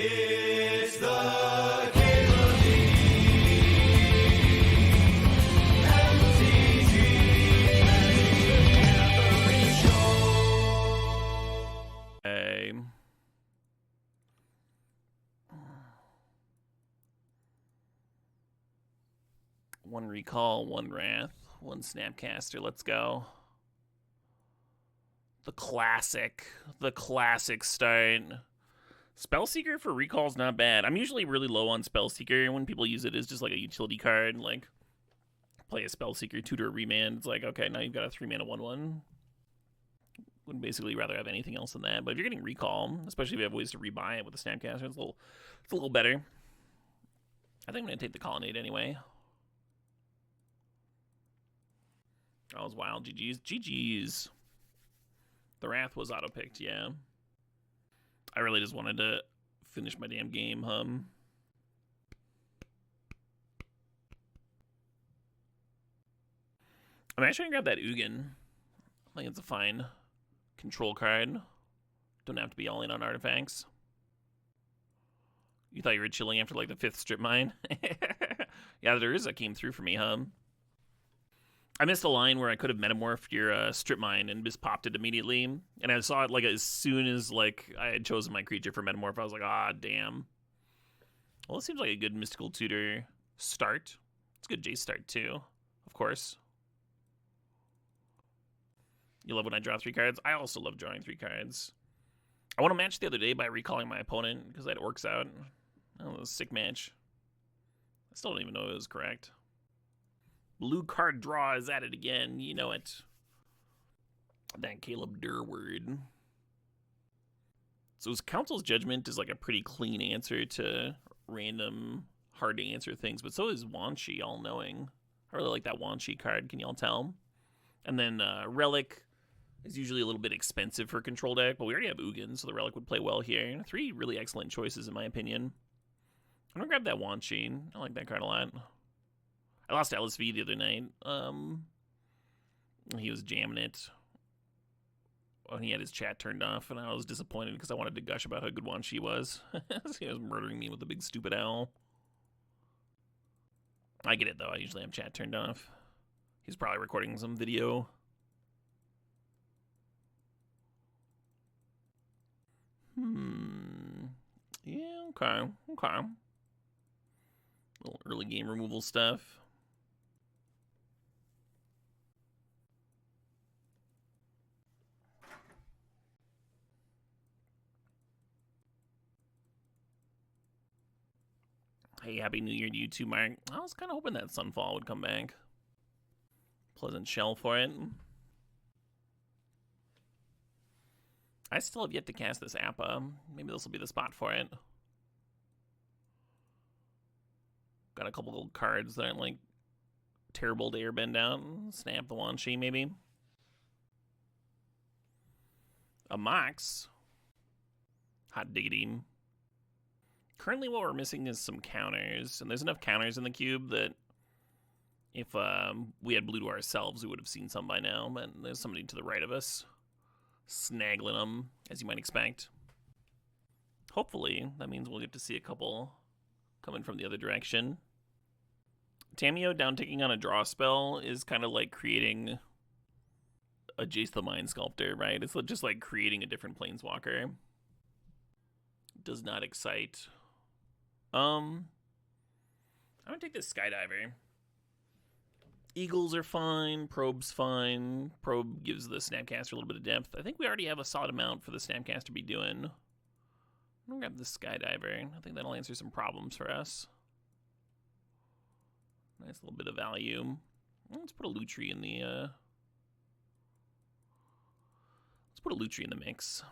It's the Caleb MTGO Show. One recall, one wrath, one snapcaster. Let's go. The classic start. Spellseeker for recall is not bad. I'm usually really low on Spellseeker. When people use it as just like a utility card, like play a Spellseeker, tutor a remand. It's like, okay, now you've got a 3-mana 1/1. Would basically rather have anything else than that. But if you're getting recall, especially if you have ways to rebuy it with a snapcaster, it's a little better. I think I'm gonna take the colonnade anyway. That was wild. GG's. GG's. The wrath was auto-picked, yeah. I really just wanted to finish my damn game, I'm actually gonna grab that Ugin. I think it's a fine control card. Don't have to be all in on artifacts. You thought you were chilling after like the 5th strip mine? Yeah, there is. That came through for me, I missed a line where I could have metamorphed your strip mine and just popped it immediately. And I saw it like as soon as like I had chosen my creature for metamorph. I was like, ah, damn. Well, it seems like a good mystical tutor start. It's a good Jace start too, of course. You love when I draw 3 cards? I also love drawing 3 cards. I won a match the other day by recalling my opponent because I had orcs out. That was a sick match. I still don't even know if it was correct. Blue card draw is at it again. You know it. That Caleb Durward. So his Council's Judgment is like a pretty clean answer to random, hard to answer things, but so is Wanshi, all-knowing. I really like that Wanshi card, can y'all tell? And then Relic is usually a little bit expensive for control deck, but we already have Ugin, so the Relic would play well here. 3 really excellent choices, in my opinion. I'm gonna grab that Wanshi. I like that card a lot. I lost to LSV the other night. He was jamming it. Well, he had his chat turned off, and I was disappointed because I wanted to gush about how good Wanshi was. He was murdering me with a big stupid owl. I get it, though. I usually have chat turned off. He's probably recording some video. Yeah, okay. Little early game removal stuff. Hey, Happy New Year to you too, Mark. I was kind of hoping that Sunfall would come back. Pleasant shell for it. I still have yet to cast this Appa. Maybe this will be the spot for it. Got a couple of cards that aren't like terrible to airbend out. Snap the Wanshi, maybe. A Mox. Hot diggity. Currently what we're missing is some counters, and there's enough counters in the cube that if we had blue to ourselves, we would have seen some by now, but there's somebody to the right of us snaggling them, as you might expect. Hopefully, that means we'll get to see a couple coming from the other direction. Tamiyo down-ticking on a draw spell is kind of like creating a Jace the Mind Sculptor, right? It's just like creating a different Planeswalker. Does not excite. I'm gonna take this Skydiver. Eagles are fine. Probe's fine. Probe gives the Snapcaster a little bit of depth. I think we already have a solid amount for the Snapcaster to be doing. I'm gonna grab the Skydiver. I think that'll answer some problems for us. Nice little bit of value. Let's put a Lutri in the mix.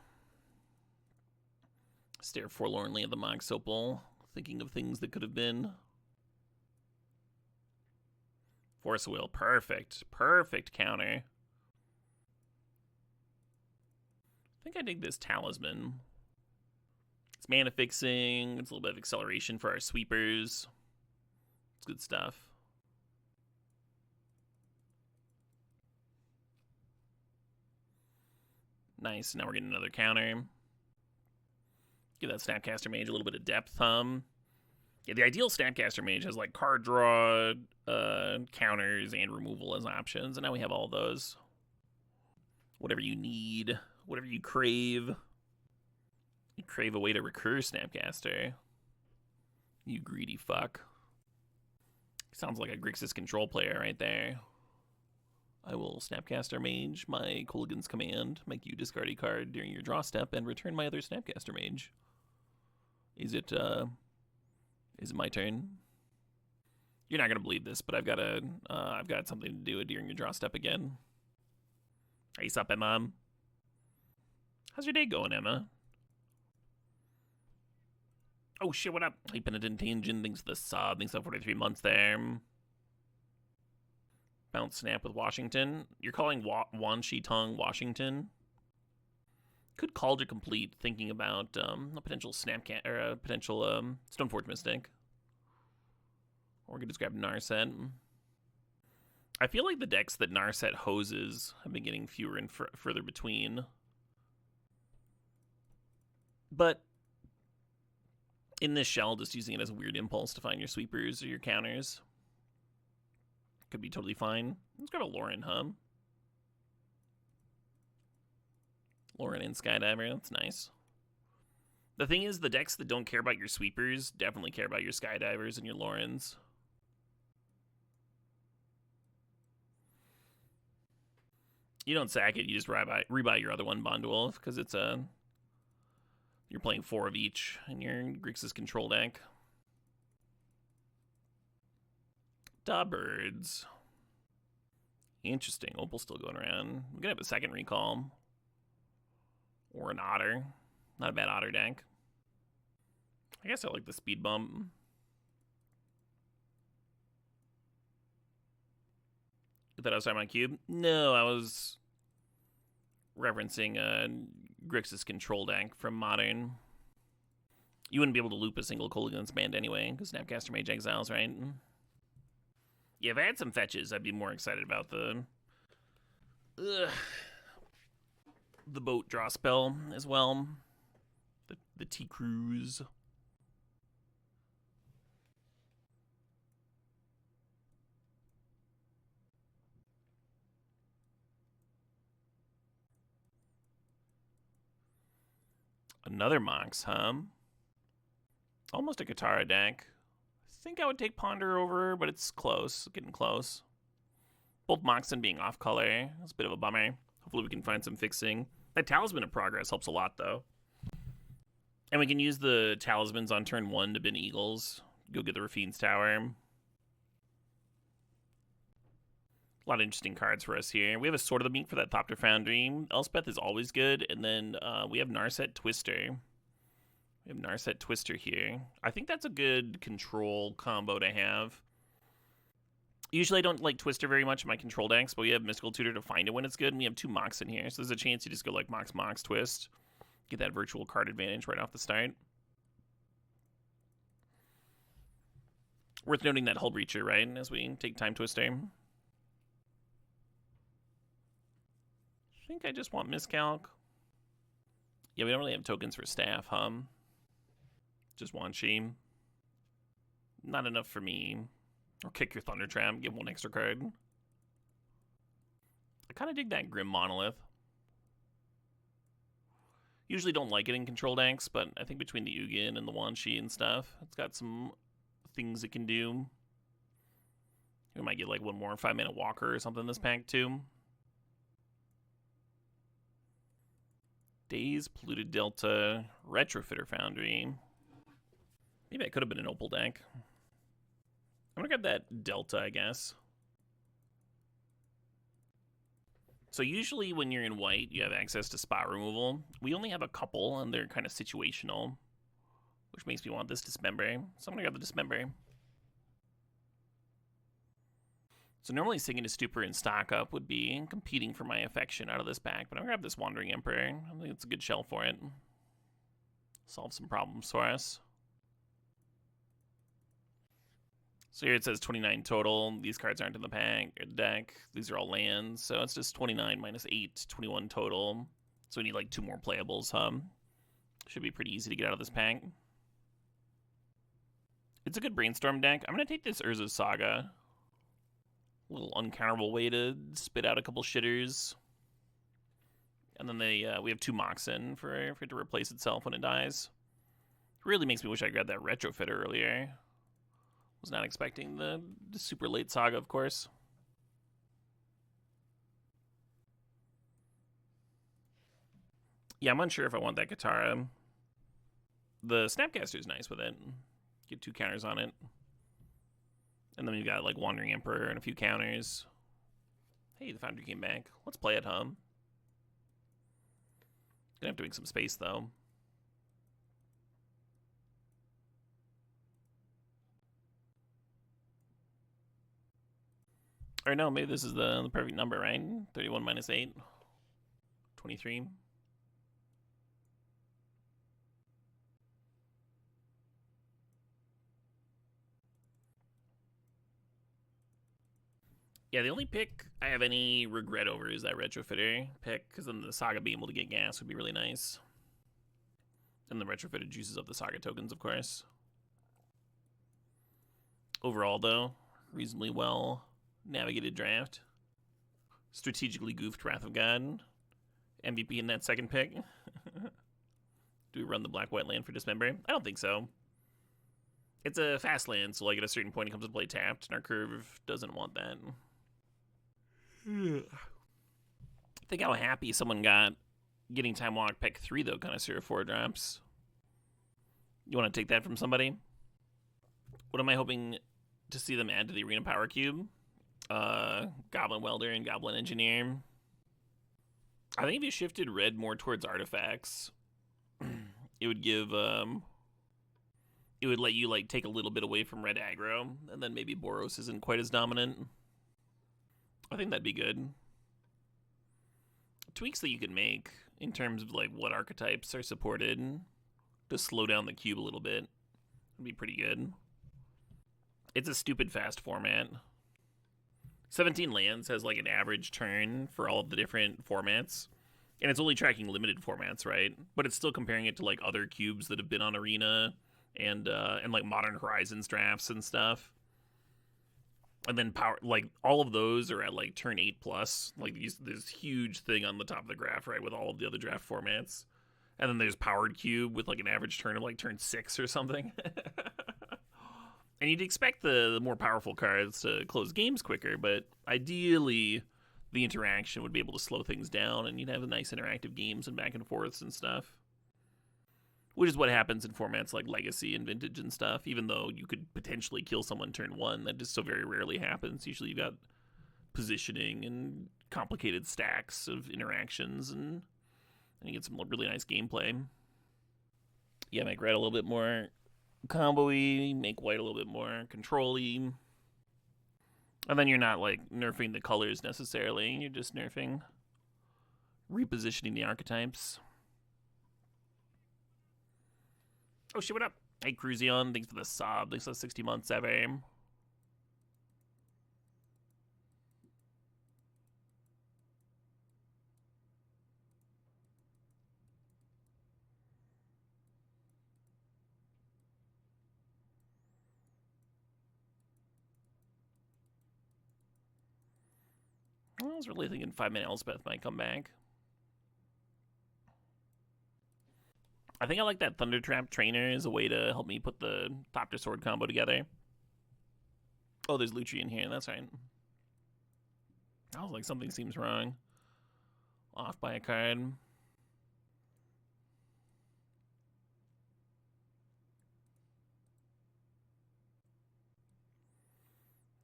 Stare forlornly at the Mox Opal, thinking of things that could have been. Force Will, perfect counter. I think I dig this Talisman. It's mana fixing, it's a little bit of acceleration for our sweepers. It's good stuff. Nice, now we're getting another counter. Give that Snapcaster Mage a little bit of depth. Yeah, the ideal Snapcaster Mage has like card draw, counters, and removal as options, and now we have all those. Whatever you need, whatever you crave. You crave a way to recur Snapcaster. You greedy fuck. Sounds like a Grixis control player right there. I will Snapcaster Mage my Kolaghan's Command, make you discard a card during your draw step, and return my other Snapcaster Mage. Is it my turn? You're not gonna believe this, but I've got something to do during your draw step again. Hey, sup, Emma? How's your day going, Emma? Oh shit, what up? Hey, Penitent Tangent, thanks for the sub, thanks for 43 months there. Bounce Snap with Washington. You're calling Wan Shi Tong Washington? Could call to complete, thinking about a potential or a potential Stoneforge Mystic. Or we could just grab Narset. I feel like the decks that Narset hoses have been getting fewer and further between. But in this shell, just using it as a weird impulse to find your sweepers or your counters could be totally fine. Let's grab a Lauren, huh? Lauren and Skydiver, that's nice. The thing is, the decks that don't care about your sweepers definitely care about your Skydivers and your Laurens. You don't sack it, you just rebuy your other one, Bondwolf, because it's you're playing 4 of each in your Grixis control deck. Birds. Interesting. Opal's still going around. We're gonna have a second recall. Or an Otter. Not a bad Otter deck. I guess I like the speed bump. You thought I was talking about Cube? No, I was referencing a Grixis control deck from Modern. You wouldn't be able to loop a single Kolaghan's Band anyway, because Snapcaster Mage Exiles, right? Yeah, if I had some fetches, I'd be more excited about the boat draw spell as well. The T-Cruise. Another Mox, huh? Almost a Katara deck. I think I would take Ponder over, but it's close, getting close. Both Moxen being off color, that's a bit of a bummer. Hopefully we can find some fixing. That Talisman of Progress helps a lot, though. And we can use the Talismans on turn 1 to bin Eagles. Go get the Rafine's Tower. A lot of interesting cards for us here. We have a Sword of the Meek for that Thopter Foundry. Elspeth is always good. And then we have Narset Twister. We have Narset Twister here. I think that's a good control combo to have. Usually I don't like Twister very much in my control decks, but we have Mystical Tutor to find it when it's good, and we have 2 Mox in here. So there's a chance you just go like Mox, Mox, Twist. Get that virtual card advantage right off the start. Worth noting that Hull Breacher, right, as we take Time Twister. I think I just want Miscalc. Yeah, we don't really have tokens for Staff, huh? Just Wan Shi. Not enough for me. Or kick your Thunder Trap, give 1 extra card. I kind of dig that Grim Monolith. Usually don't like it in control decks, but I think between the Ugin and the Wan Shi and stuff, it's got some things it can do. We might get like 1 more 5-mana Walker or something in this pack too. Days, Polluted Delta, Retrofitter Foundry. Maybe I could have been an Opal deck. I'm gonna grab that Delta, I guess. So usually when you're in white, you have access to spot removal. We only have a couple, and they're kind of situational, which makes me want this Dismember. So I'm gonna grab the Dismember. So normally Singing to Stupor and Stock Up would be competing for my affection out of this pack, but I'm gonna grab this Wandering Emperor. I think it's a good shell for it. Solve some problems for us. So here it says 29 total. These cards aren't in the deck. These are all lands. So it's just 29 minus 8, 21 total. So we need like 2 more playables, huh? Should be pretty easy to get out of this pack. It's a good brainstorm deck. I'm going to take this Urza's Saga. A little uncounterable way to spit out a couple shitters. And then we have 2 Moxen for it to replace itself when it dies. Really makes me wish I grabbed that Retrofitter earlier. Was not expecting the super late Saga, of course. Yeah, I'm unsure if I want that Katara. The Snapcaster is nice with it. Get 2 counters on it. And then we've got like Wandering Emperor and a few counters. Hey, the Foundry came back. Let's play it, huh? Gonna have to make some space, though. Or no, maybe this is the perfect number, right? 31 minus 8. 23. Yeah, the only pick I have any regret over is that Retrofitter pick, because then the Saga being able to get gas would be really nice. And the Retrofitter juices up the Saga tokens, of course. Overall, though, reasonably well navigated draft. Strategically goofed Wrath of God. MVP in that second pick. Do we run the black-white land for Dismember? I don't think so. It's a fast land, so like at a certain point it comes to play tapped, and our curve doesn't want that. Think how happy someone got getting Time Walk pick 3, though, Connoisseur 4 drops. You want to take that from somebody? What am I hoping to see them add to the Arena Power Cube? Goblin Welder and Goblin Engineer. I think if you shifted red more towards artifacts, it would give, it would let you, like, take a little bit away from red aggro, and then maybe Boros isn't quite as dominant. I think that'd be good. Tweaks that you could make in terms of, like, what archetypes are supported to slow down the cube a little bit would be pretty good. It's a stupid fast format. 17 lands has, like, an average turn for all of the different formats. And it's only tracking limited formats, right? But it's still comparing it to, like, other cubes that have been on Arena and like, Modern Horizons drafts and stuff. And then power, like, all of those are at, like, turn 8+. Like, this huge thing on the top of the graph, right, with all of the other draft formats. And then there's Powered Cube with, like, an average turn of, like, turn 6 or something. And you'd expect the more powerful cards to close games quicker, but ideally the interaction would be able to slow things down, and you'd have nice interactive games and back and forths and stuff. Which is what happens in formats like Legacy and Vintage and stuff, even though you could potentially kill someone turn 1. That just so very rarely happens. Usually you've got positioning and complicated stacks of interactions, and you get some really nice gameplay. Yeah, make red a little bit more combo-y, make white a little bit more control-y. And then you're not, like, nerfing the colors necessarily. You're just nerfing, repositioning the archetypes. Oh shit, what up? Hey, Cruzion, thanks for the sub. Thanks for the 60 months, ever. I was really thinking 5-minute Elspeth might come back. I think I like that Thunder Trap Trainer as a way to help me put the Thopter Sword combo together. Oh, there's Lutri in here, that's right. I was like, something seems wrong. Off by a card.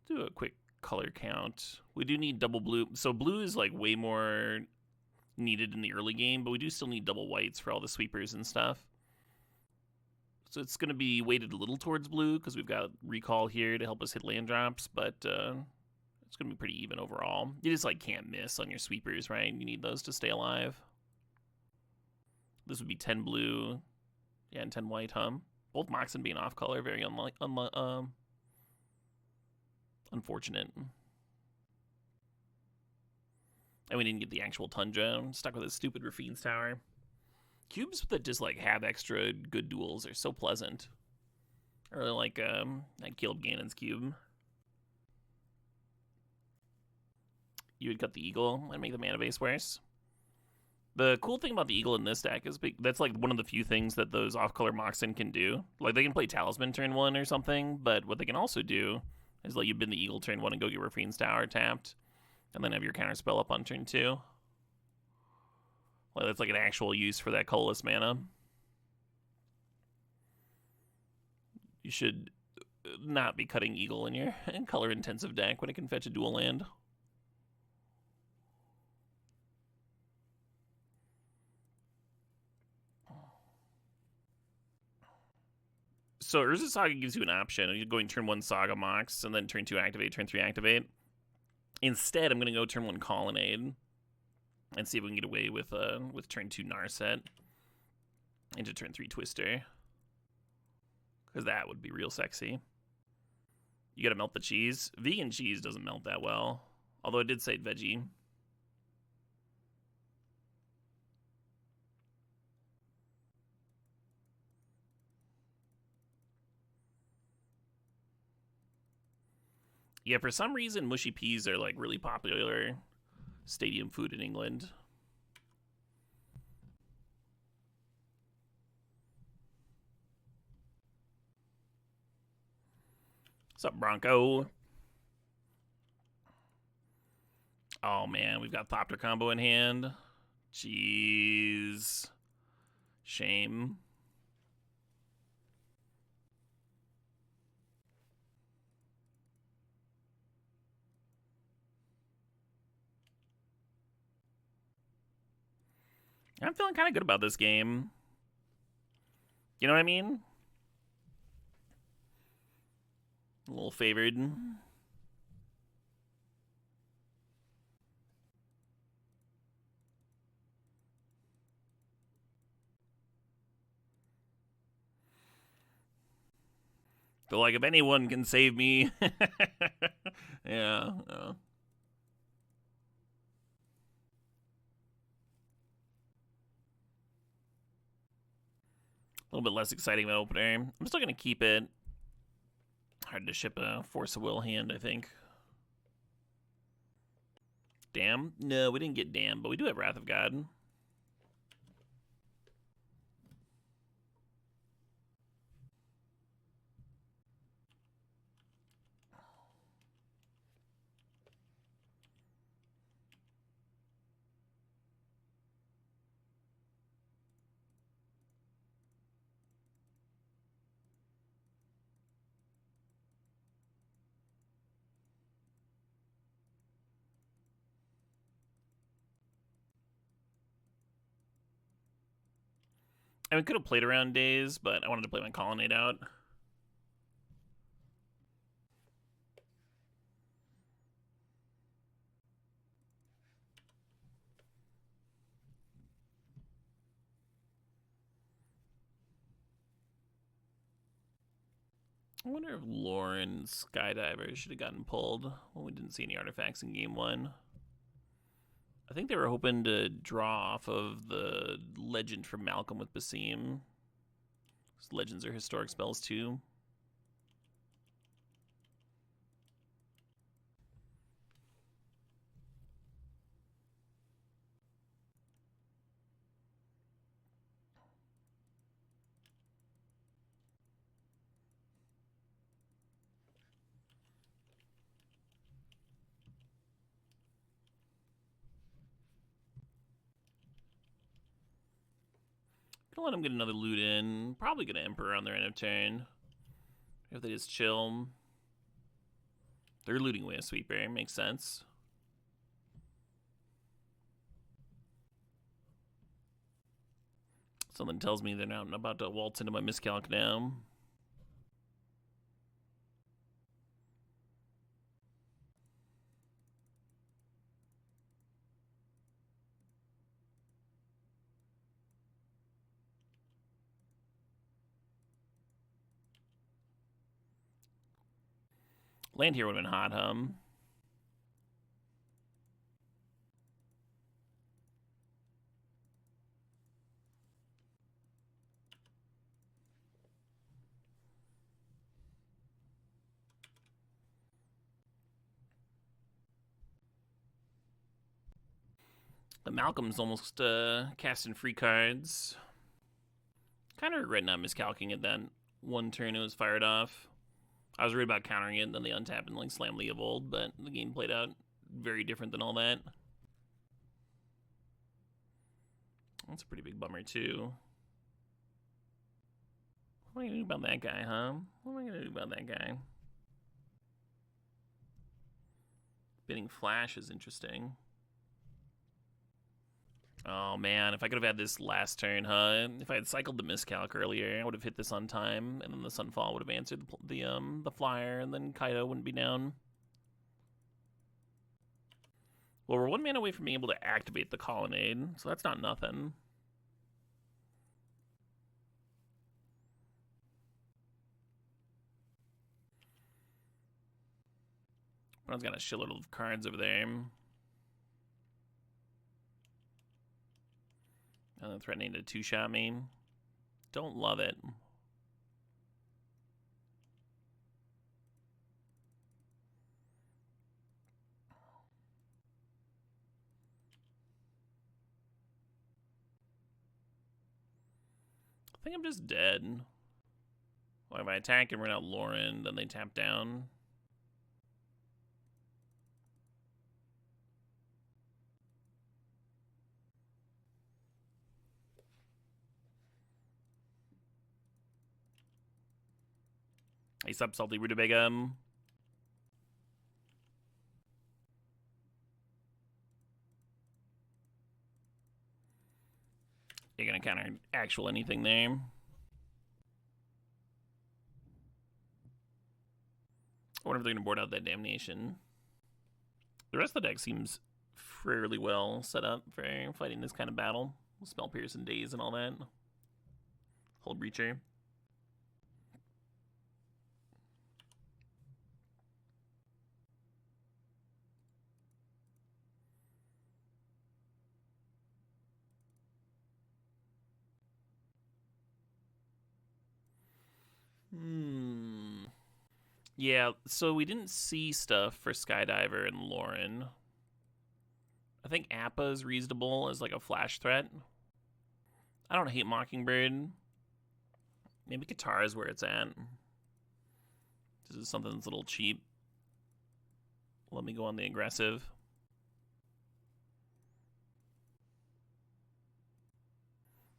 Do a quick color count. We do need double blue. So blue is like way more needed in the early game, but we do still need double whites for all the sweepers and stuff. So it's going to be weighted a little towards blue because we've got recall here to help us hit land drops, but it's going to be pretty even overall. You just like can't miss on your sweepers, right? You need those to stay alive. This would be 10 blue, yeah, and 10 white, huh? Both Moxen being off color, very unfortunate. And we didn't get the actual Tundra. I'm stuck with this stupid Rafine's Tower. Cubes that just like have extra good duels are so pleasant. Or like Caleb Gannon's cube. You would cut the eagle and make the mana base worse. The cool thing about the eagle in this deck is that's like one of the few things that those off-color Moxen can do. Like they can play Talisman turn 1 or something, but what they can also do is let you bin the eagle turn 1 and go get Rafine's Tower tapped, and then have your counter spell up on turn 2. Like that's like an actual use for that colorless mana. You should not be cutting eagle in your color-intensive deck when it can fetch a dual land. So Urza Saga gives you an option. You're going turn 1 Saga Mox, and then turn 2 activate, turn 3 activate. Instead, I'm going to go turn 1 Colonnade, and see if we can get away with turn 2 Narset into turn 3 Twister. Because that would be real sexy. You gotta melt the cheese. Vegan cheese doesn't melt that well. Although it did say veggie. Yeah, for some reason, mushy peas are like really popular stadium food in England. What's up, Bronco? Oh man, we've got Thopter combo in hand. Jeez. Shame. I'm feeling kind of good about this game. You know what I mean? A little favored. Feel like if anyone can save me. Yeah. A little bit less exciting of an opener. I'm still going to keep it. Hard to ship a Force of Will hand, I think. Damn? No, we didn't get Damn, but we do have Wrath of God. I mean, could have played around Days, but I wanted to play my Colonnade out. I wonder if Lauren Skydiver should have gotten pulled when we didn't see any artifacts in game 1. I think they were hoping to draw off of the legend from Malcolm with Basim. Legends are historic spells too. Gonna let them get another loot in. Probably gonna Emperor on their end of turn. If they just chill. They're looting away a sweeper. Makes sense. Something tells me they're not about to waltz into my miscalc now. Land here would have been hot, But Malcolm's almost casting free cards. Kind of regret not miscalculating it that one turn it was fired off. I was worried about countering it, and then they untap and like slam the Evolved, but the game played out very different than all that. That's a pretty big bummer too. What am I gonna do about that guy, huh? What am I gonna do about that guy? Bidding Flash is interesting. Oh man, if I could have had this last turn, huh? If I had cycled the miscalc earlier, I would have hit this on time, and then the Sunfall would have answered the flyer, and then Kaido wouldn't be down. Well, we're 1 mana away from being able to activate the Colonnade, so that's not nothing. Bron's got a shitload of cards over there. Threatening to two-shot me. Don't love it. I think I'm just dead. Well, if I attack and run out Lauren, then they tap down. Hey, sup, Salty Rutabaga. You're gonna counter actual anything there. I wonder if they're gonna board out that Damnation. The rest of the deck seems fairly well set up for fighting this kind of battle. Spell Pierce and Daze and all that. Hold Breacher. Yeah, so we didn't see stuff for Skydiver and Lauren. I think Appa is reasonable as like a flash threat. I don't hate Mockingbird. Maybe Katara is where it's at. This is something that's a little cheap. Let me go on the aggressive.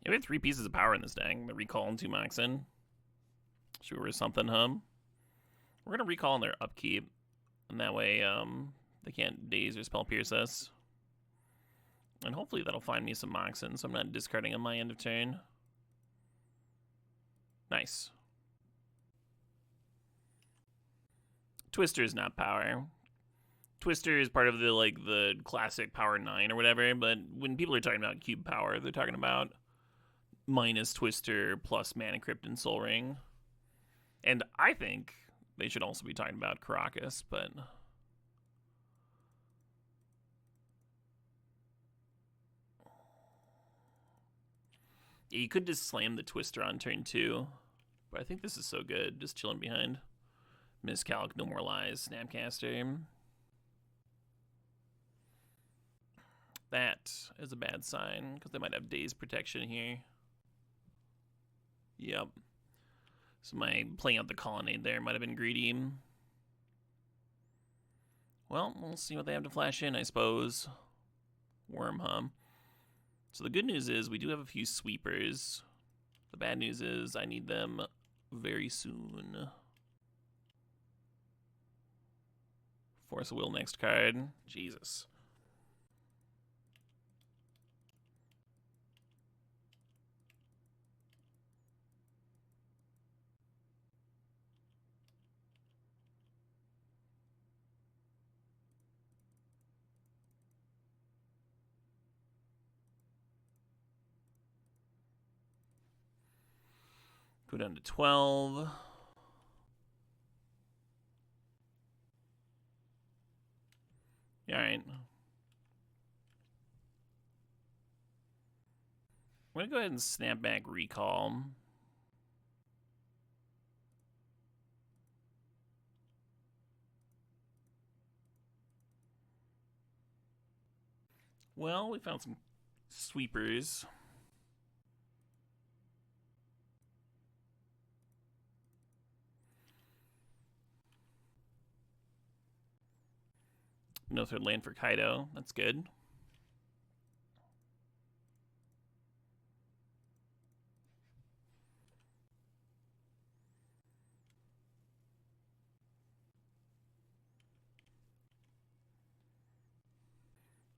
Yeah, we have 3 pieces of power in this deck. The recall and 2 Moxen. Sure is something, We're gonna recall on their upkeep, and that way they can't Daze or Spell Pierce us. And hopefully that'll find me some Moxen, so I'm not discarding on my end of turn. Nice. Twister is not power. Twister is part of the classic power 9 or whatever, but when people are talking about cube power, they're talking about minus Twister plus Mana Crypt and Soul Ring. And I think they should also be talking about Caracas, but yeah, you could just slam the Twister on turn 2, but I think this is so good, just chilling behind. Miscalc, No More Lies, Snapcaster. That is a bad sign, because they might have Daze Protection here. Yep. So my playing out the Colonnade there might have been greedy. Well, we'll see what they have to flash in, I suppose. Worm, huh? So the good news is we do have a few sweepers. The bad news is I need them very soon. Force of Will next card. Jesus. Go down to 12. All right. I'm going to go ahead and snap back recall. Well, we found some sweepers. No third land for Kaido. That's good.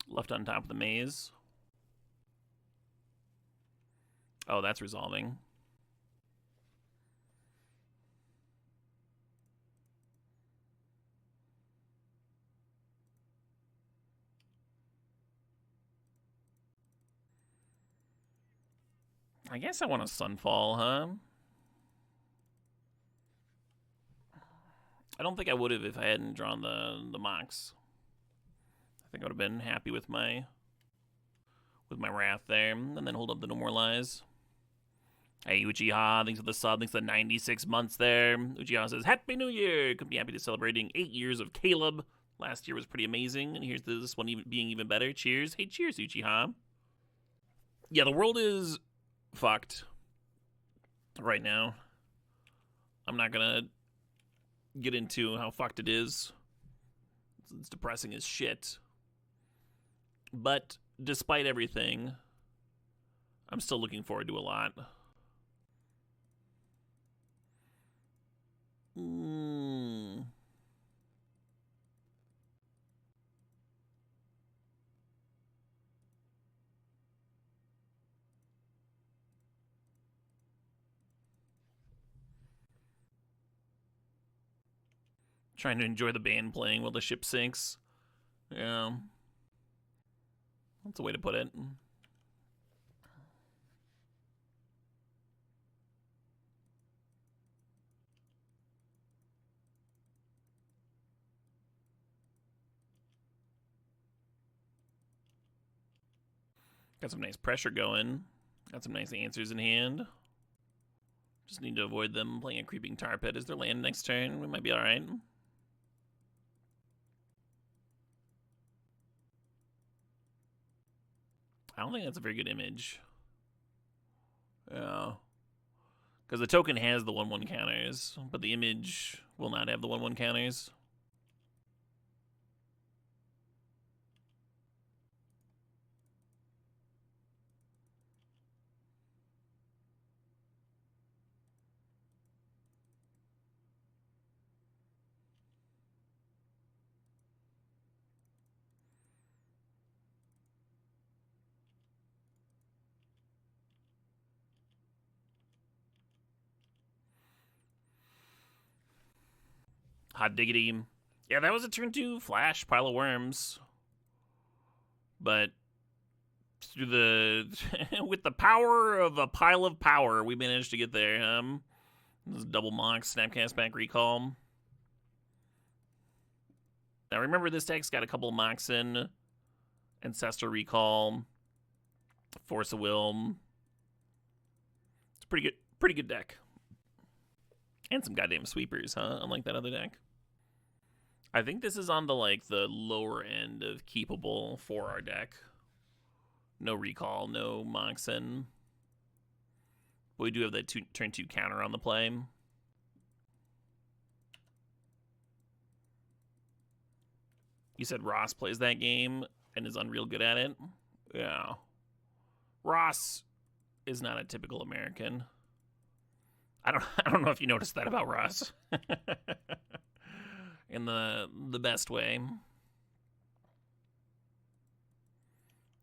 Left on top of the maze. Oh, that's resolving. I guess I want a Sunfall, huh? I don't think I would have if I hadn't drawn the Mox. I think I would have been happy with my Wrath there, and then hold up the No More Lies. Hey, Uchiha, thanks for the sub, thanks for the 96 months there. Uchiha says, Happy New Year! Could be happy to celebrating 8 years of Caleb. Last year was pretty amazing, and here's this one being even better. Cheers. Hey, cheers, Uchiha. Yeah, the world is fucked right now. I'm not gonna get into how fucked it is. It's depressing as shit. But despite everything, I'm still looking forward to a lot. Trying to enjoy the band playing while the ship sinks. Yeah. That's a way to put it. Got some nice pressure going. Got some nice answers in hand. Just need to avoid them playing a creeping tar pit as their land next turn. We might be alright. I don't think that's a very good image. Yeah. Because the token has the 1/1 counters, but the image will not have the 1/1 counters. Hot diggity. Yeah, that was a turn 2 flash pile of worms. But through the with the power of a pile of power, we managed to get there. This is double Mox, Snapcast back recall. Now remember, this deck's got a couple of Mox in, Ancestor Recall, Force of Will. It's a pretty good deck. And some goddamn sweepers, huh? Unlike that other deck. I think this is on the lower end of keepable for our deck. No recall, no Moxen. But we do have that turn 2 counter on the play. You said Ross plays that game and is unreal good at it? Yeah. Ross is not a typical American. I don't know if you noticed that about Ross. In the best way.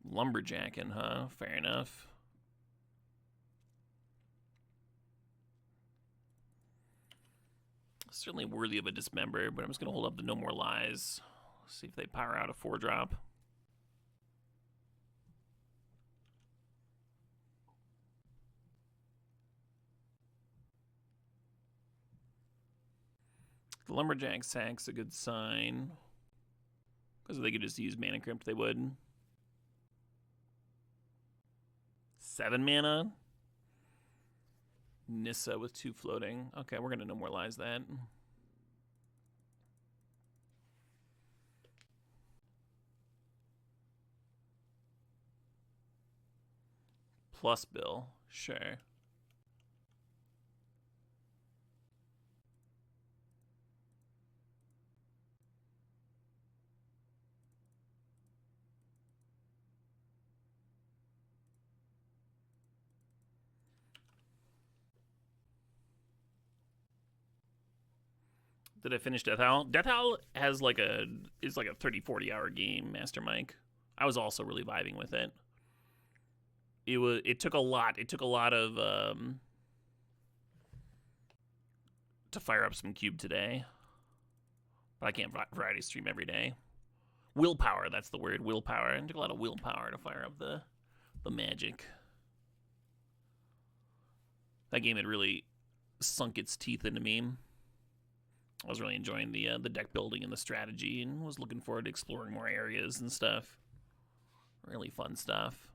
Lumberjacking, huh? Fair enough. Certainly worthy of a dismember, but I'm just going to hold up the No More Lies. See if they power out a 4-drop. The Lumberjack sack's a good sign. Because if they could just use Mana Crypt, they would. 7 mana? Nissa with 2 floating. Okay, we're going to No More Lies that. plus bill. Sure. Did I finish Death Howl? Death Howl has like is like a 30-40 hour game, Master Mike. I was also really vibing with it. It took a lot. It took a lot of to fire up some cube today. But I can't variety stream every day. Willpower, that's the word. Willpower. It took a lot of willpower to fire up the magic. That game had really sunk its teeth into me. I was really enjoying the deck building and the strategy, and was looking forward to exploring more areas and stuff. Really fun stuff.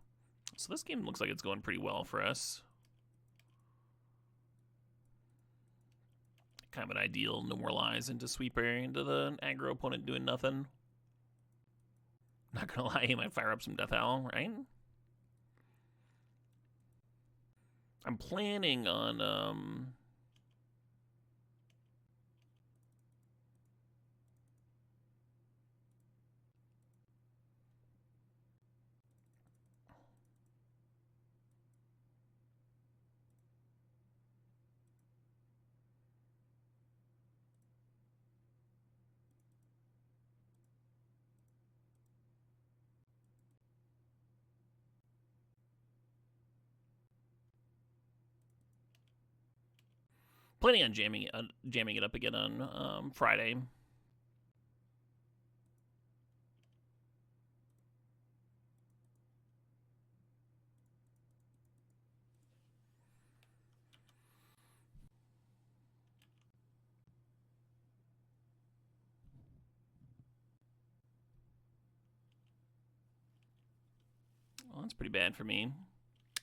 So this game looks like it's going pretty well for us. Kind of an ideal normalize into sweeper into the aggro opponent doing nothing. Not gonna lie, he might fire up some Death Howl, right? I'm planning on jamming it up again on Friday. Well, that's pretty bad for me.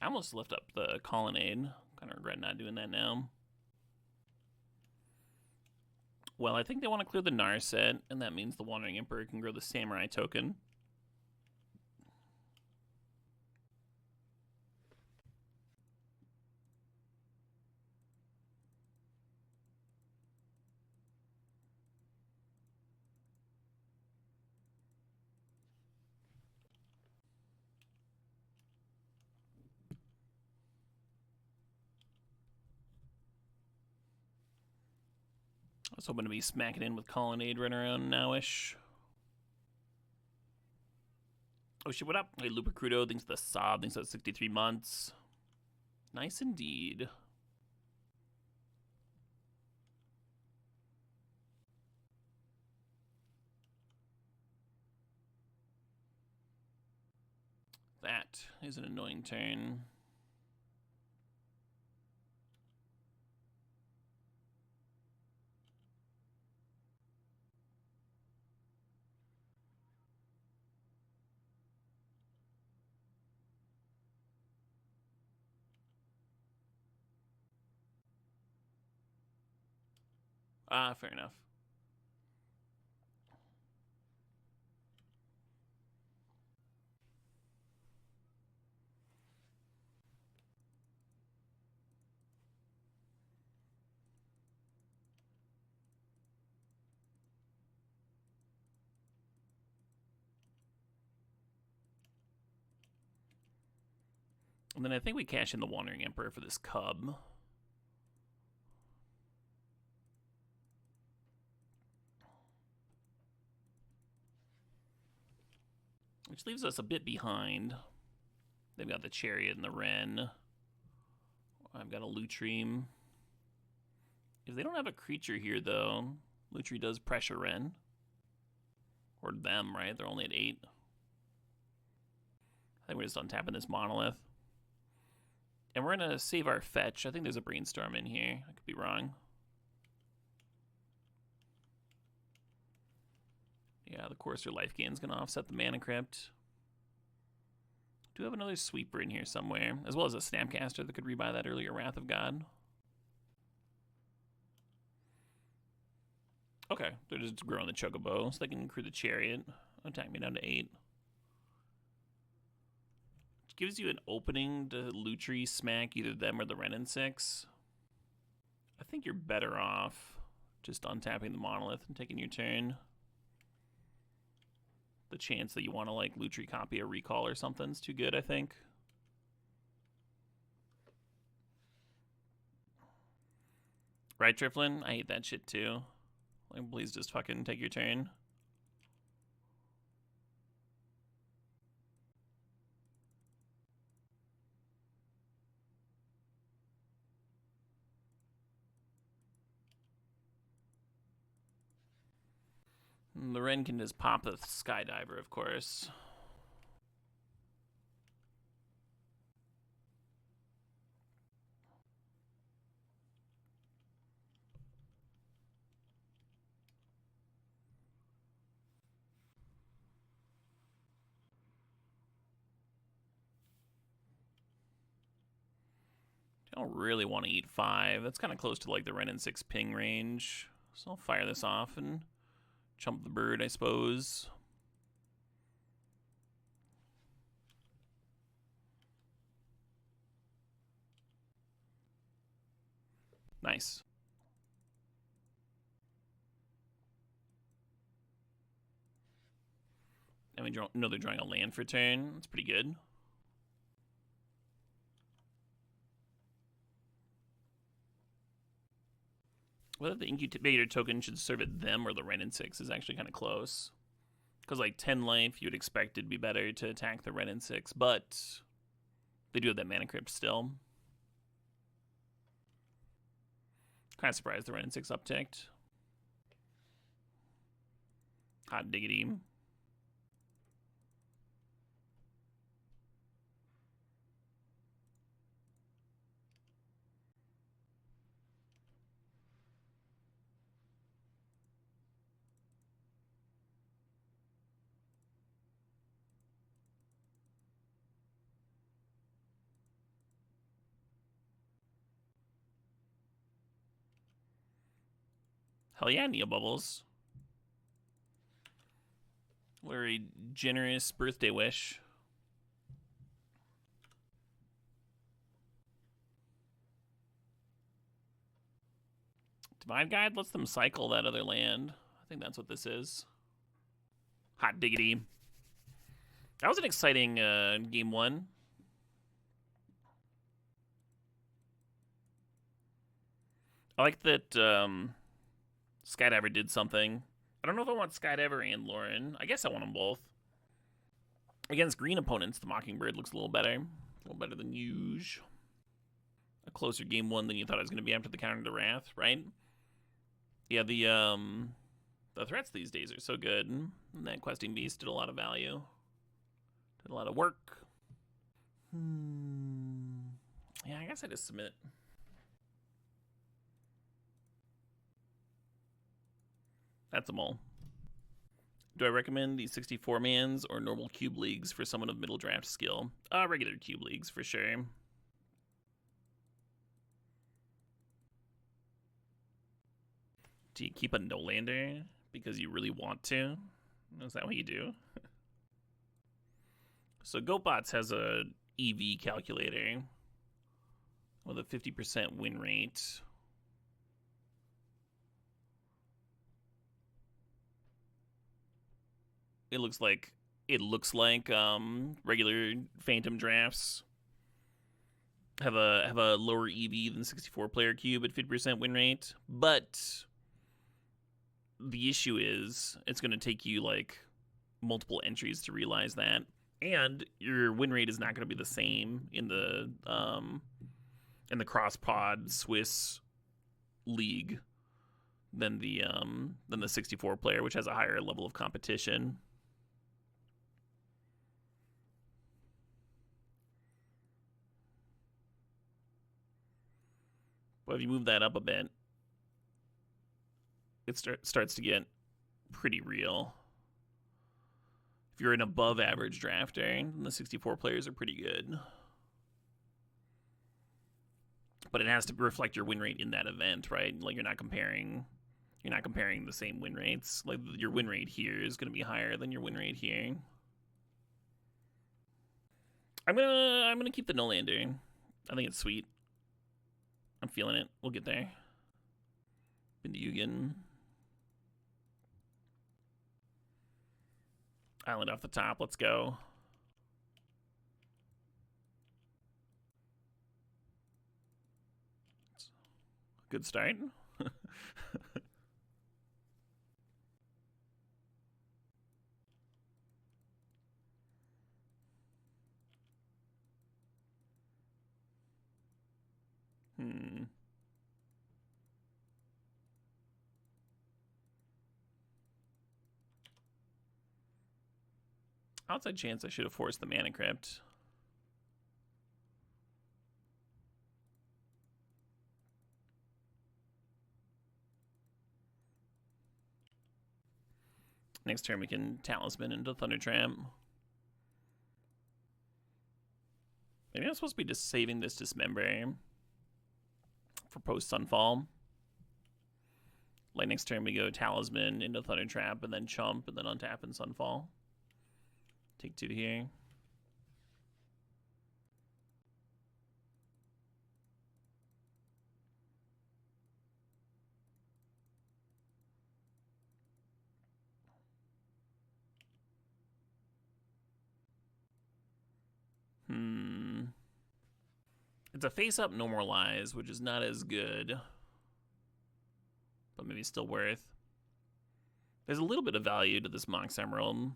I almost left up the colonnade. Kind of regret not doing that now. Well, I think they want to clear the Nar set, and that means the Wandering Emperor can grow the Samurai token. I was hoping to be smacking in with Colonnade right around now-ish. Oh shit, what up? Hey, Luper Crudo thinks the Sob thinks that's 63 months. Nice indeed. That is an annoying turn. Ah, fair enough. And then I think we cash in the Wandering Emperor for this Cub. Which leaves us a bit behind. They've got the Chariot and the Wren. I've got a Lutrim. If they don't have a creature here, though, Lutri does pressure Wren. Or them, right? They're only at 8. I think we're just untapping this Monolith. And we're going to save our fetch. I think there's a Brainstorm in here. I could be wrong. Yeah, the Courser Life Gain is going to offset the Mana Crypt. Do have another Sweeper in here somewhere, as well as a Snapcaster that could rebuy that earlier Wrath of God. Okay, they're just growing the Chocobo, so they can crew the Chariot. Attack me down to 8. gives you an opening to Lutri smack either them or the Ren and 6. I think you're better off just untapping the Monolith and taking your turn. The chance that you want to like Lutri copy a recall or something is too good, I think. Right, Triflin? I hate that shit too. Like, please just fucking take your turn. The Ren can just pop the Skydiver, of course. I don't really want to eat 5. That's kind of close to like the Ren and 6 ping range. So I'll fire this off and chump the bird, I suppose. Nice. I mean, you know they're drawing a land for turn. That's pretty good. Whether the incubator token should serve at them or the Ren and 6 is actually kind of close. Because like 10 life, you would expect it'd be better to attack the Ren and 6, but they do have that mana crypt still. Kind of surprised the Ren and 6 upticked. Hot diggity. Hell yeah, Neo Bubbles. What a generous birthday wish. Divine Guide lets them cycle that other land. I think that's what this is. Hot diggity. That was an exciting game 1. I like that Skydiver did something. I don't know if I want Skydiver and Lauren. I guess I want them both. Against green opponents, the Mockingbird looks a little better. A little better than usual. A closer game 1 than you thought it was going to be after the counter to Wrath, right? Yeah, the threats these days are so good. And that Questing Beast did a lot of value. Did a lot of work. Yeah, I guess I just submit. That's a mole. Do I recommend the 64-mans or normal cube leagues for someone of middle draft skill? Regular cube leagues, for sure. Do you keep a no-lander because you really want to? Is that what you do? So GoatBots has a EV calculator with a 50% win rate. It looks like regular Phantom drafts have a lower EV than 64-player cube at 50% win rate, but the issue is it's going to take you like multiple entries to realize that, and your win rate is not going to be the same in the cross-pod Swiss league than the 64-player, which has a higher level of competition. But if you move that up a bit, it starts to get pretty real. If you're an above average drafter, then the 64 players are pretty good. But it has to reflect your win rate in that event, right? Like you're not comparing the same win rates. Like your win rate here is going to be higher than your win rate here. I'm gonna keep the no lander. I think it's sweet. I'm feeling it. We'll get there. Into Yugen. Island off the top. Let's go. Good start. Outside chance I should have forced the Mana Crypt. Next turn we can Talisman into Thunder Tramp. Maybe I'm supposed to be just saving this Dismember for post Sunfall. Like next turn we go Talisman into Thunder Trap and then Chump and then untap and Sunfall. Take 2 here. It's a face-up Normalize, which is not as good. But maybe still worth. There's a little bit of value to this Mox Emerald.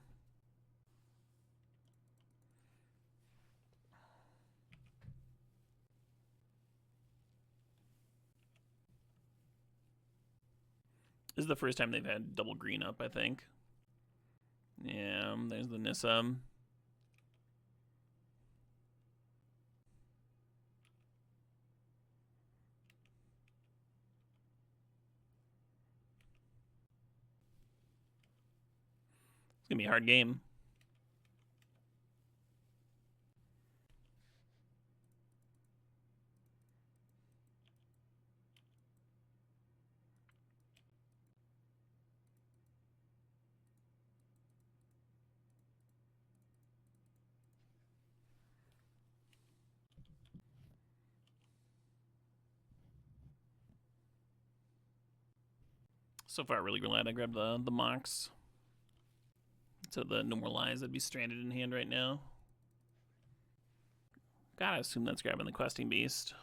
This is the first time they've had double green up, I think. Yeah, there's the Nissa. It's gonna be a hard game. So far, really glad I grabbed the Mox. So the Normalize that'd be stranded in hand right now. Gotta assume that's grabbing the Questing Beast.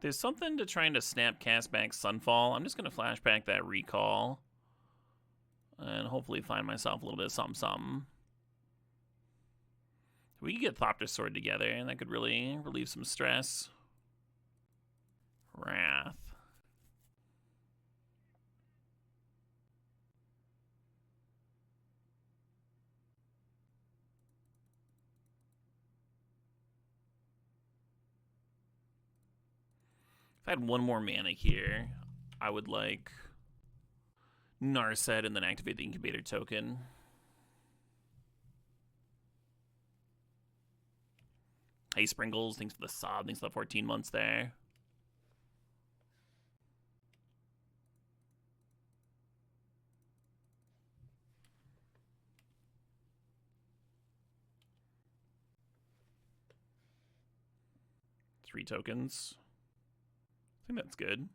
There's something to trying to snap cast back Sunfall. I'm just going to flashback that Recall. And hopefully find myself a little bit of something. We could get Thopter Sword together, and that could really relieve some stress. Wrath. If I had one more mana here, I would like Narset and then activate the Incubator token. Hey, Sprinkles, thanks for the sub, thanks for the 14 months there. Three tokens. I think that's good.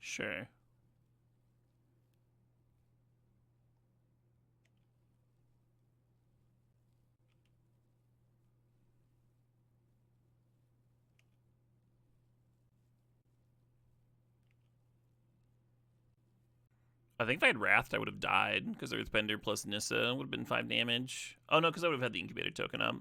Sure. I think if I had Wrathed, I would have died, because Earthbender plus Nissa would have been 5 damage. Oh no, because I would have had the Incubator token up.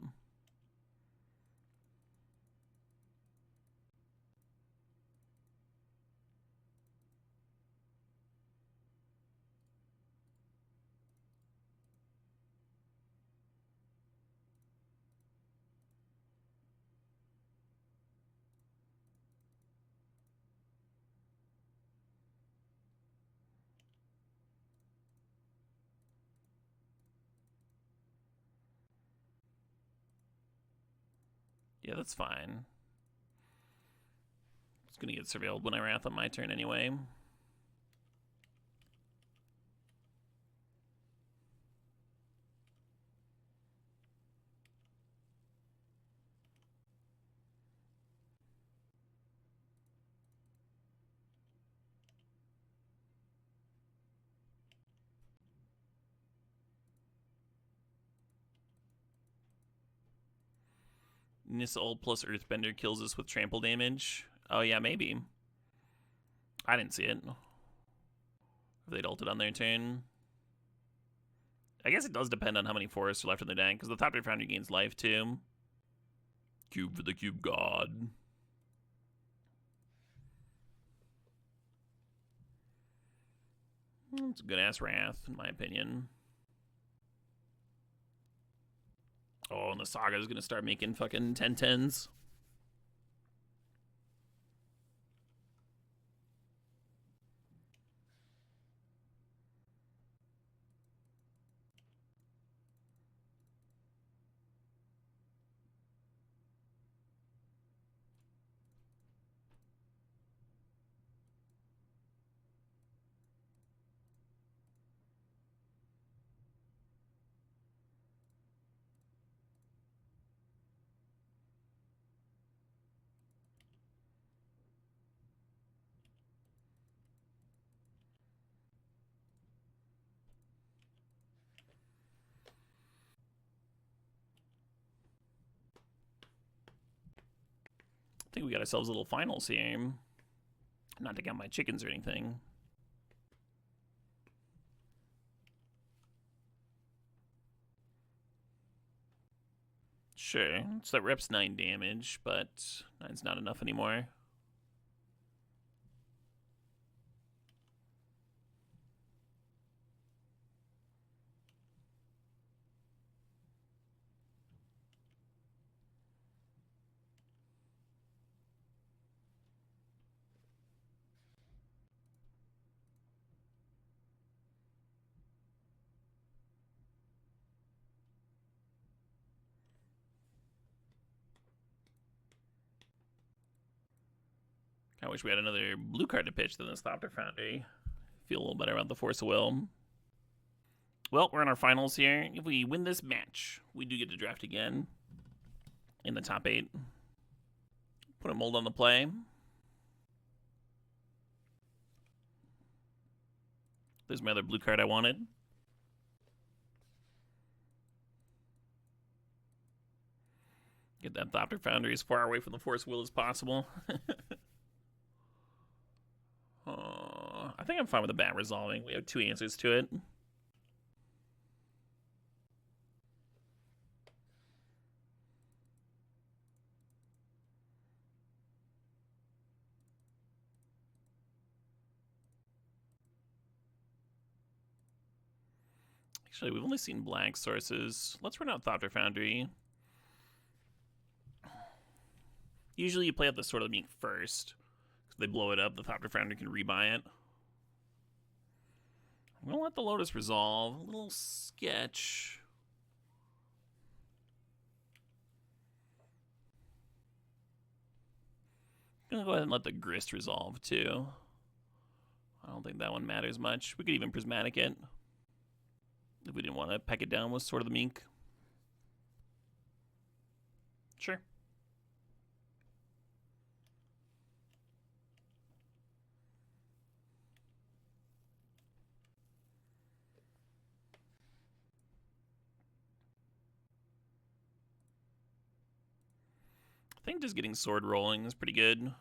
Yeah, that's fine. It's gonna get surveilled when I wrath on my turn anyway. Missile plus Earthbender kills us with trample damage. Oh yeah, maybe. I didn't see it. If they'd ulted on their turn. I guess it does depend on how many forests are left in the deck, because the top 3 Foundry gains life too. Cube for the Cube God. It's a good ass Wrath, in my opinion. Oh, and the Saga is gonna start making fucking 10/10s. I think we got ourselves a little finals here. Not to count my chickens or anything. Sure, so that rep's 9 damage, but 9's not enough anymore. I wish we had another blue card to pitch than this Thopter Foundry. Feel a little better about the Force of Will. Well, we're in our finals here. If we win this match, we do get to draft again in the top 8. Put a mold on the play. There's my other blue card I wanted. Get that Thopter Foundry as far away from the Force Will as possible. I think I'm fine with the bat resolving. We have 2 answers to it. Actually, we've only seen black sources. Let's run out Thopter Foundry. Usually you play out the Sword of the Meek first. If they blow it up, the Thopter Foundry can rebuy it. I'm gonna let the Lotus resolve. A little sketch. I'm gonna go ahead and let the Grist resolve too. I don't think that one matters much. We could even Prismatic it if we didn't want to peck it down with Sword of the Meek. Sure. I think just getting sword rolling is pretty good.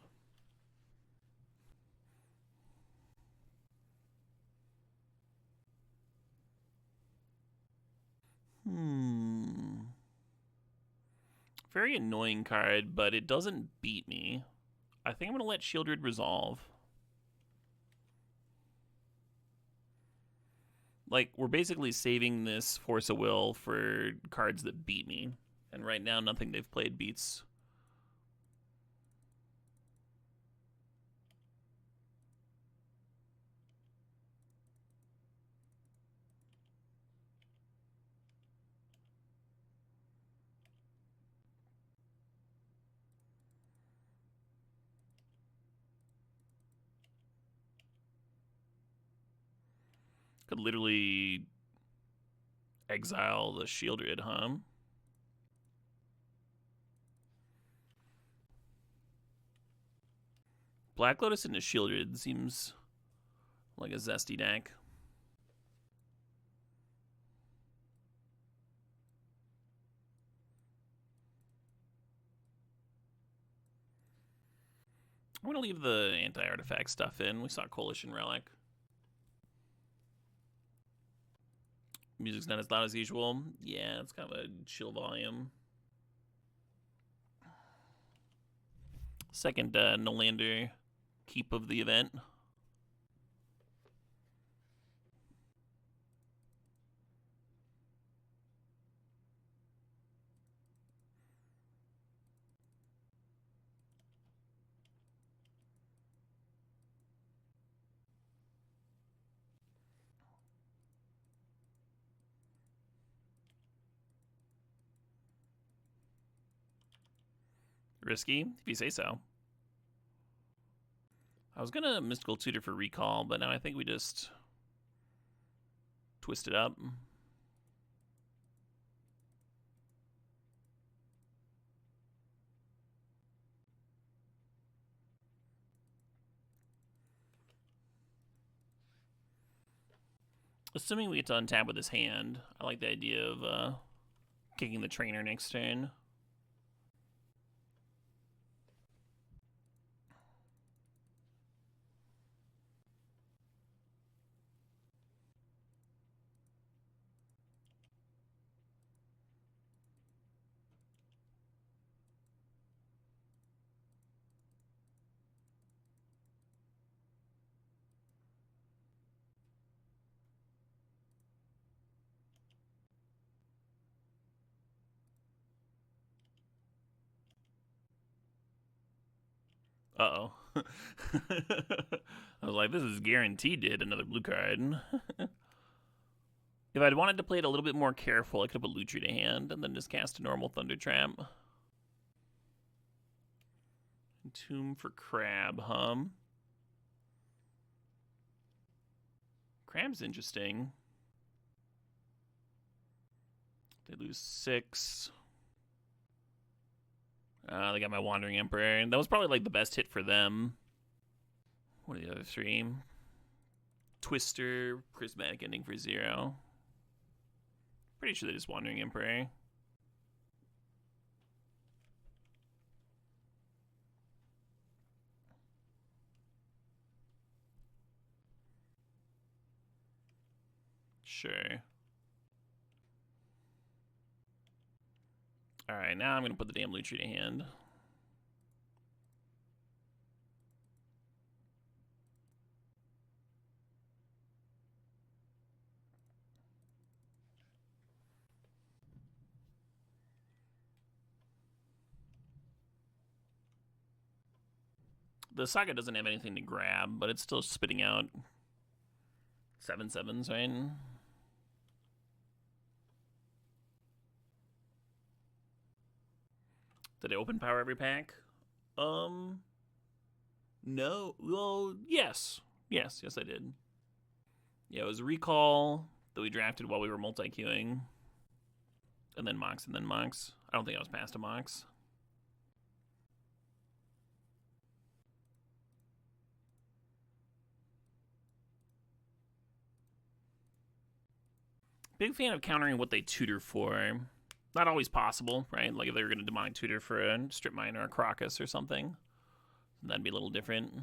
Very annoying card, but it doesn't beat me. I think I'm going to let Shieldred resolve. Like, we're basically saving this Force of Will for cards that beat me. And right now, nothing they've played beats. Could literally exile the Shieldred, huh? Black Lotus into Shieldred seems like a zesty deck. I'm going to leave the anti-artifact stuff in. We saw Coalition Relic. Music's not as loud as usual. Yeah, it's kind of a chill volume. Second Nolander keep of the event. Risky, if you say so. I was gonna Mystical Tutor for recall, but now I think we just twist it up. Assuming we get to untap with his hand, I like the idea of kicking the trainer next turn. Uh-oh. I was like, this is guaranteed to hit another blue card. If I'd wanted to play it a little bit more careful, I could have put Lutri to hand and then just cast a normal Thunder Trap. Tomb for Crab, Crab's interesting. They lose 6. They got my Wandering Emperor. That was probably like the best hit for them. What are the other 3? Twister, Prismatic Ending for 0. Pretty sure they just Wandering Emperor. Sure. Alright, now I'm going to put the damn Lutri to hand. The Saga doesn't have anything to grab, but it's still spitting out 7/7s, right? Did I open power every pack? No. Well, yes. Yes, I did. Yeah, it was Recall that we drafted while we were multi-queuing. And then Mox, and then Mox. I don't think I was past a Mox. Big fan of countering what they tutor for. Not always possible, right? Like if they were going to demonic tutor for a Strip Mine or a Crocus or something, that'd be a little different.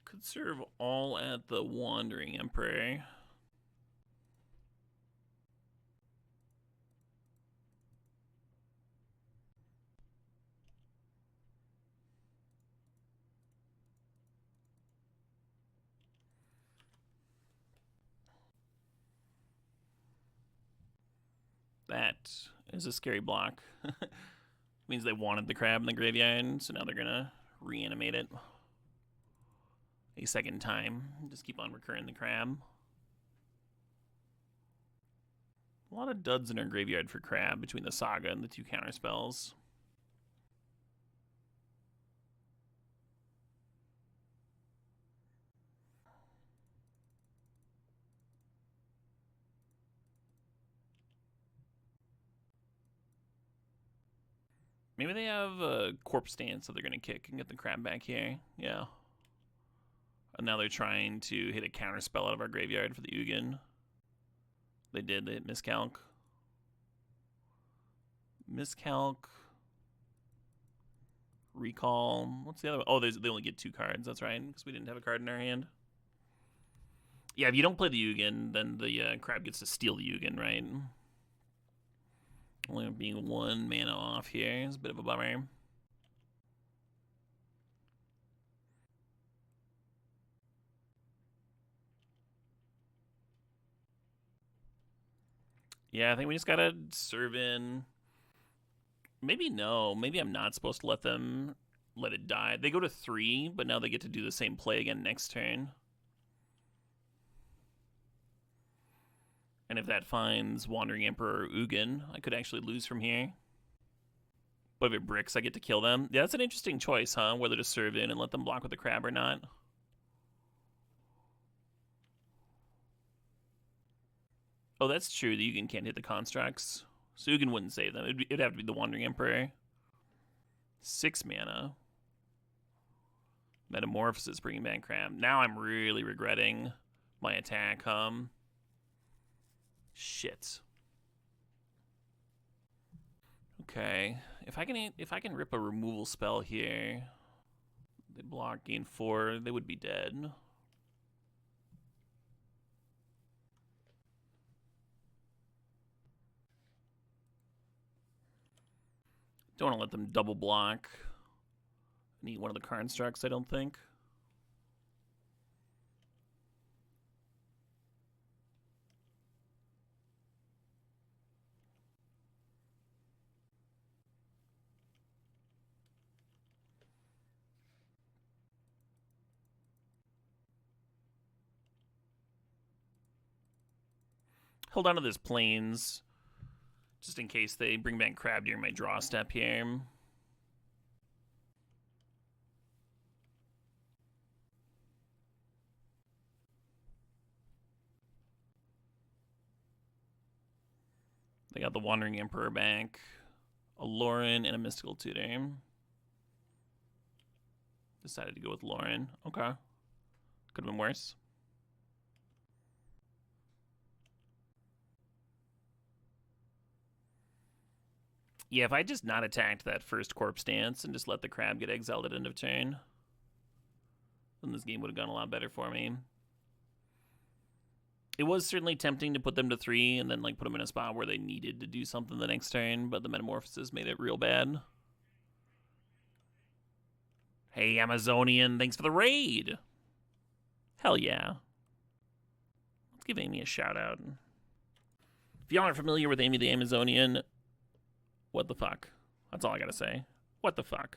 Could serve all at the Wandering Emperor. That is a scary block. Means they wanted the crab in the graveyard, so now they're gonna reanimate it a second time. Just keep on recurring the crab. A lot of duds in our graveyard for crab between the saga and the 2 counter spells. Maybe they have a corpse dance that they're going to kick and get the crab back here. Yeah. And now they're trying to hit a counter spell out of our graveyard for the Ugin. They did. They hit Miscalc. Miscalc. Recall. What's the other one? Oh, they only get 2 cards. That's right, because we didn't have a card in our hand. Yeah, if you don't play the Ugin, then the crab gets to steal the Ugin, right? Only being 1 mana off here is a bit of a bummer. Yeah, I think we just gotta serve in. Maybe no. Maybe I'm not supposed to let it die. They go to 3, but now they get to do the same play again next turn. And if that finds Wandering Emperor or Ugin, I could actually lose from here. But if it bricks, I get to kill them. Yeah, that's an interesting choice, huh? Whether to serve in and let them block with the crab or not. Oh, that's true. The Ugin can't hit the constructs. So Ugin wouldn't save them. It'd have to be the Wandering Emperor. 6 mana. Metamorphosis bringing back crab. Now I'm really regretting my attack, Shit. Okay, if I can rip a removal spell here, they block, gain 4. They would be dead. Don't want to let them double block. Need one of the constructs, I don't think. Hold on to this plains, just in case they bring back crab during my draw step here. They got the Wandering Emperor back, a Lauren, and a Mystical Tutor. Decided to go with Lauren. Okay. Could have been worse. Yeah, if I just not attacked that first corpse dance and just let the crab get exiled at end of turn, then this game would have gone a lot better for me. It was certainly tempting to put them to 3 and then like put them in a spot where they needed to do something the next turn, but the Metamorphosis made it real bad. Hey, Amazonian, thanks for the raid. Hell yeah. Let's give Amy a shout out. If y'all aren't familiar with Amy the Amazonian, what the fuck? That's all I gotta say. What the fuck?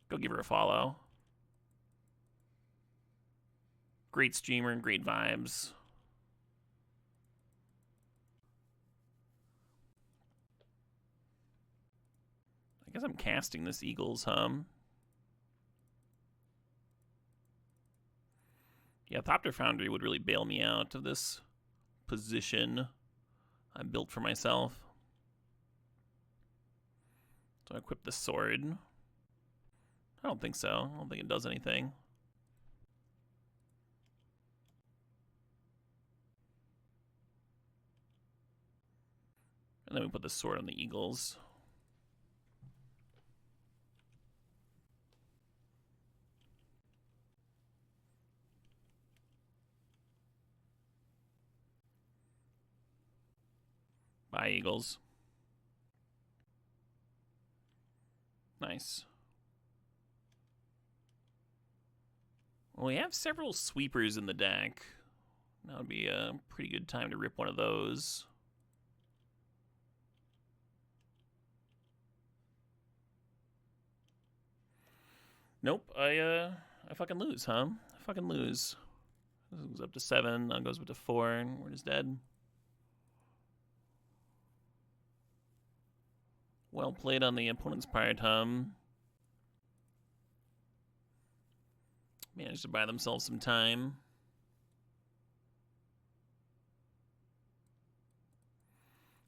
Go give her a follow. Great streamer and great vibes. I guess I'm casting this Eagles, Yeah, Thopter Foundry would really bail me out of this position I built for myself. So I equip the sword. I don't think so. I don't think it does anything. And then we put the sword on the Eagles. Bye, Eagles. Nice. Well, we have several sweepers in the deck. That would be a pretty good time to rip one of those. Nope, I fucking lose, huh? I fucking lose. This goes up to 7, now goes up to 4, and we're just dead. Well played on the opponent's part, Managed to buy themselves some time.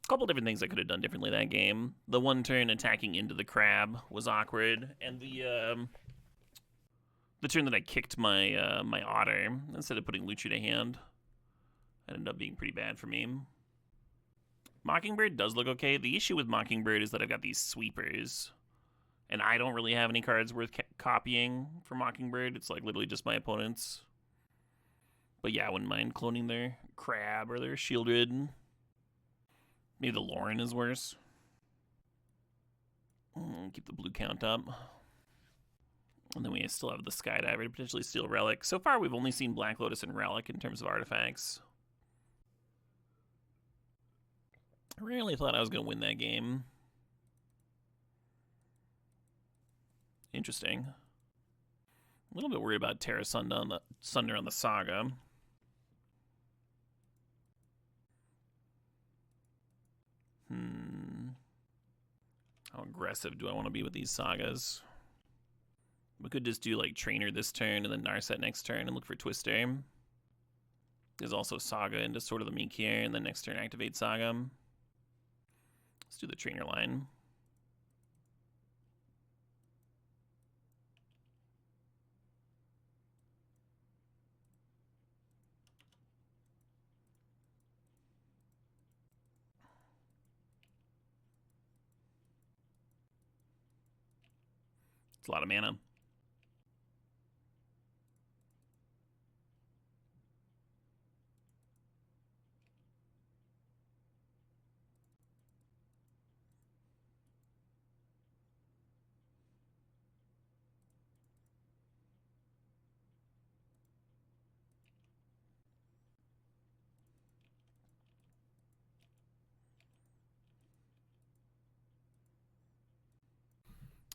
A couple different things I could have done differently that game. The one turn attacking into the crab was awkward, and the turn that I kicked my my otter instead of putting Lucha to hand ended up being pretty bad for me. Mockingbird does look okay. The issue with Mockingbird is that I've got these sweepers, and I don't really have any cards worth copying for Mockingbird. It's like literally just my opponents. But yeah, I wouldn't mind cloning their crab or their shieldred. Maybe the Lauren is worse. Keep the blue count up. And then we still have the Skydiver to potentially steal Relic. So far, we've only seen Black Lotus and Relic in terms of artifacts. I really thought I was going to win that game. Interesting. A little bit worried about Terra Sunder on the Saga. How aggressive do I want to be with these Sagas? We could just do like Trainer this turn and then Narset next turn and look for Twister. There's also Saga into sort of the meek here, and then next turn activate Saga. Let's do the Trainer line. It's a lot of mana.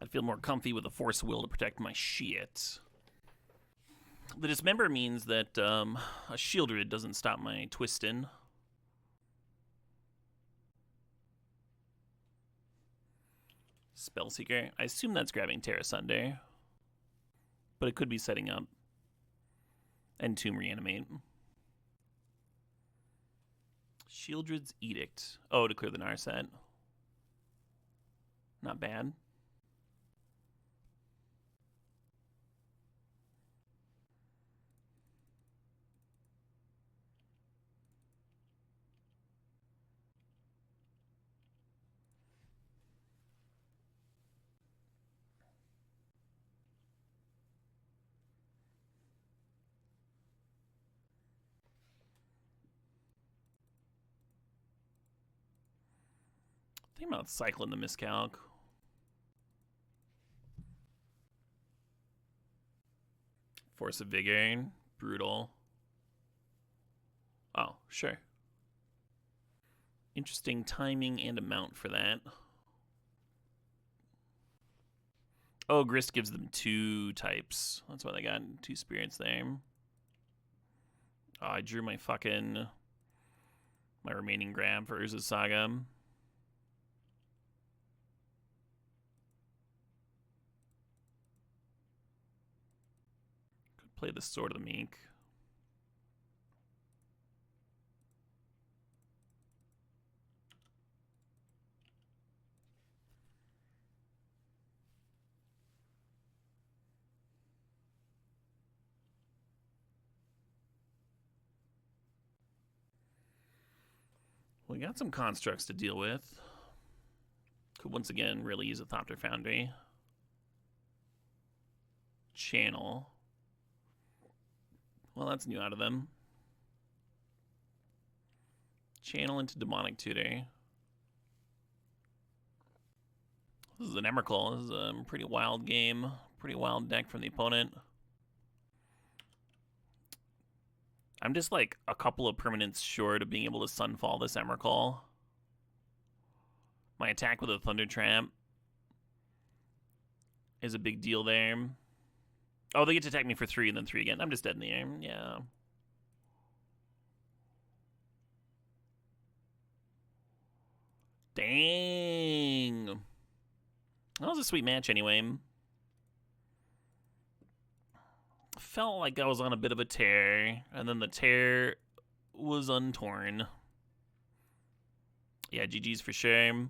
I'd feel more comfy with a Force Will to protect my shit. The Dismember means that a Shieldred doesn't stop my twisting. Spellseeker. I assume that's grabbing Terra Sunder. But it could be setting up Entomb Reanimate. Shieldred's Edict. Oh, to clear the Narset. Not bad. Think about cycling the miscalc. Force of Vigor. Brutal. Oh, sure. Interesting timing and amount for that. Oh, Grist gives them 2 types. That's why they got 2 spirits there. Oh, I drew my remaining grab for Urza's Saga. Could play the Sword of the Meek. We got some constructs to deal with. Could once again really use a Thopter Foundry. Channel. Well, that's new out of them. Channel into Demonic Tutor. This is an Emrakul. This is a pretty wild game. Pretty wild deck from the opponent. I'm just like a couple of permanents short of being able to Sunfall this Emrakul. My attack with a Thunder Trap is a big deal there. Oh, they get to attack me for 3 and then 3 again. I'm just dead in the air. Yeah. Dang. That was a sweet match anyway. Felt like I was on a bit of a tear, and then the tear was untorn. Yeah, GG's for sure.